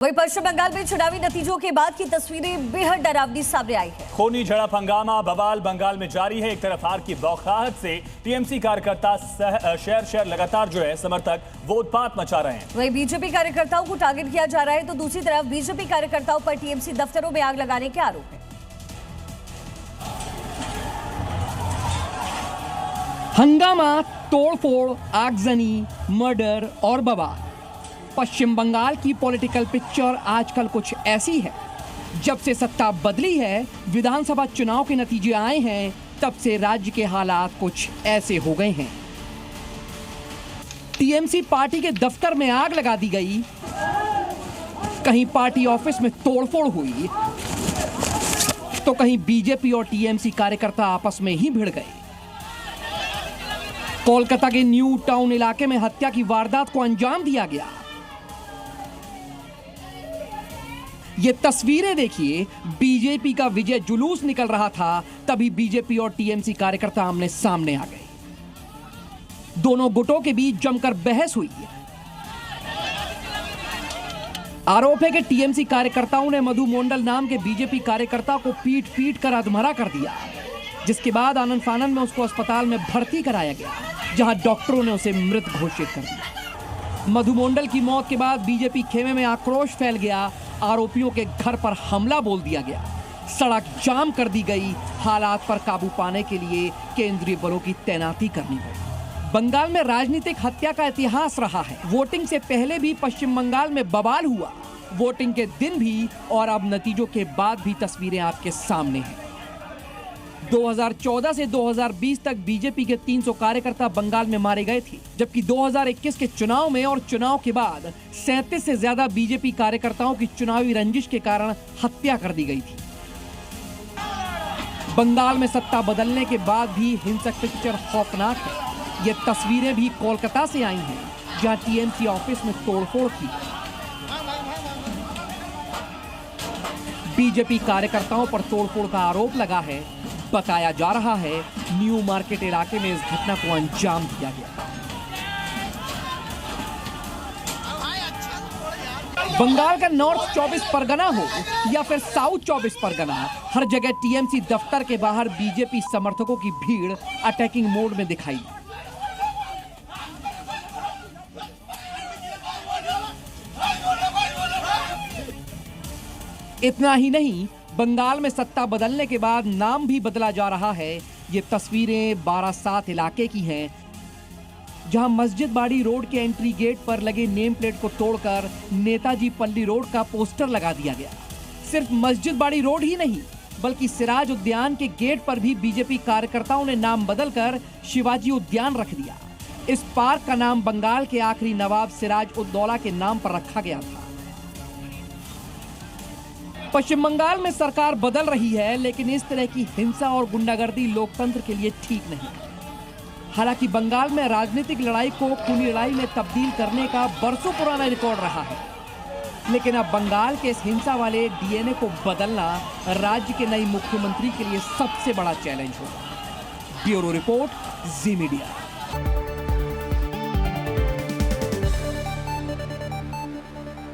वहीं पश्चिम बंगाल में चुनावी नतीजों के बाद की तस्वीरें बेहद डरावनी सामने आई है। खूनी झड़प, हंगामा, बवाल बंगाल में जारी है। एक तरफ हार की बौखलाहट से टीएमसी कार्यकर्ता शहर लगातार समर्थक वो उत्पात मचा रहे हैं। वहीं बीजेपी कार्यकर्ताओं को टारगेट किया जा रहा है, तो दूसरी तरफ बीजेपी कार्यकर्ताओं पर टीएमसी दफ्तरों में आग लगाने के आरोप है। हंगामा, तोड़फोड़, आगजनी, मर्डर और बवाल। पश्चिम बंगाल की पॉलिटिकल पिक्चर आजकल कुछ ऐसी है। जब से सत्ता बदली है, विधानसभा चुनाव के नतीजे आए हैं, तब से राज्य के हालात कुछ ऐसे हो गए हैं। टीएमसी पार्टी के दफ्तर में आग लगा दी गई, कहीं पार्टी ऑफिस में तोड़फोड़ हुई, तो कहीं बीजेपी और टीएमसी कार्यकर्ता आपस में ही भिड़ गए। कोलकाता के न्यू टाउन इलाके में हत्या की वारदात को अंजाम दिया गया। ये तस्वीरें देखिए, बीजेपी का विजय जुलूस निकल रहा था, तभी बीजेपी और टीएमसी कार्यकर्ता आमने सामने आ गए। दोनों गुटों के बीच जमकर बहस हुई। आरोप है कि टीएमसी कार्यकर्ताओं ने मधु मोंडल नाम के बीजेपी कार्यकर्ता को पीट कर अधमरा कर दिया, जिसके बाद आनंद फानन में उसको अस्पताल में भर्ती कराया गया, जहां डॉक्टरों ने उसे मृत घोषित कर दिया। मधु मोंडल की मौत के बाद बीजेपी खेमे में आक्रोश फैल गया। आरोपियों के घर पर हमला बोल दिया गया, सड़क जाम कर दी गई। हालात पर काबू पाने के लिए केंद्रीय बलों की तैनाती करनी पड़ी। बंगाल में राजनीतिक हत्या का इतिहास रहा है। वोटिंग से पहले भी पश्चिम बंगाल में बवाल हुआ, वोटिंग के दिन भी, और अब नतीजों के बाद भी तस्वीरें आपके सामने हैं। 2014 से 2020 तक बीजेपी के 300 कार्यकर्ता बंगाल में मारे गए थे, जबकि 2021 के चुनाव में और चुनाव के बाद 37 से ज्यादा बीजेपी कार्यकर्ताओं की चुनावी रंजिश के कारण हत्या कर दी गई थी। बंगाल में सत्ता बदलने के बाद भी हिंसक पिक्चर खौफनाक है। ये तस्वीरें भी कोलकाता से आई हैं, जहां टीएमसी ऑफिस में तोड़फोड़ की। बीजेपी कार्यकर्ताओं पर तोड़फोड़ का आरोप लगा है। बताया जा रहा है न्यू मार्केट इलाके में इस घटना को अंजाम दिया गया। बंगाल का नॉर्थ 24 परगना हो या फिर साउथ 24 परगना, हर जगह टीएमसी दफ्तर के बाहर बीजेपी समर्थकों की भीड़ अटैकिंग मोड में दिखाई दी। इतना ही नहीं, बंगाल में सत्ता बदलने के बाद नाम भी बदला जा रहा है। ये तस्वीरें बारासात इलाके की हैं, जहां मस्जिद बाड़ी रोड के एंट्री गेट पर लगे नेम प्लेट को तोड़कर नेताजी पल्ली रोड का पोस्टर लगा दिया गया। सिर्फ मस्जिद बाड़ी रोड ही नहीं, बल्कि सिराज उद्यान के गेट पर भी बीजेपी कार्यकर्ताओं ने नाम बदलकर शिवाजी उद्यान रख दिया। इस पार्क का नाम बंगाल के आखिरी नवाब सिराज उद्दौला के नाम पर रखा गया था। पश्चिम बंगाल में सरकार बदल रही है, लेकिन इस तरह की हिंसा और गुंडागर्दी लोकतंत्र के लिए ठीक नहीं। हालांकि बंगाल में राजनीतिक लड़ाई को खूनी लड़ाई में तब्दील करने का बरसों पुराना रिकॉर्ड रहा है, लेकिन अब बंगाल के इस हिंसा वाले डीएनए को बदलना राज्य के नए मुख्यमंत्री के लिए सबसे बड़ा चैलेंज होगा। ब्यूरो रिपोर्ट, जी मीडिया।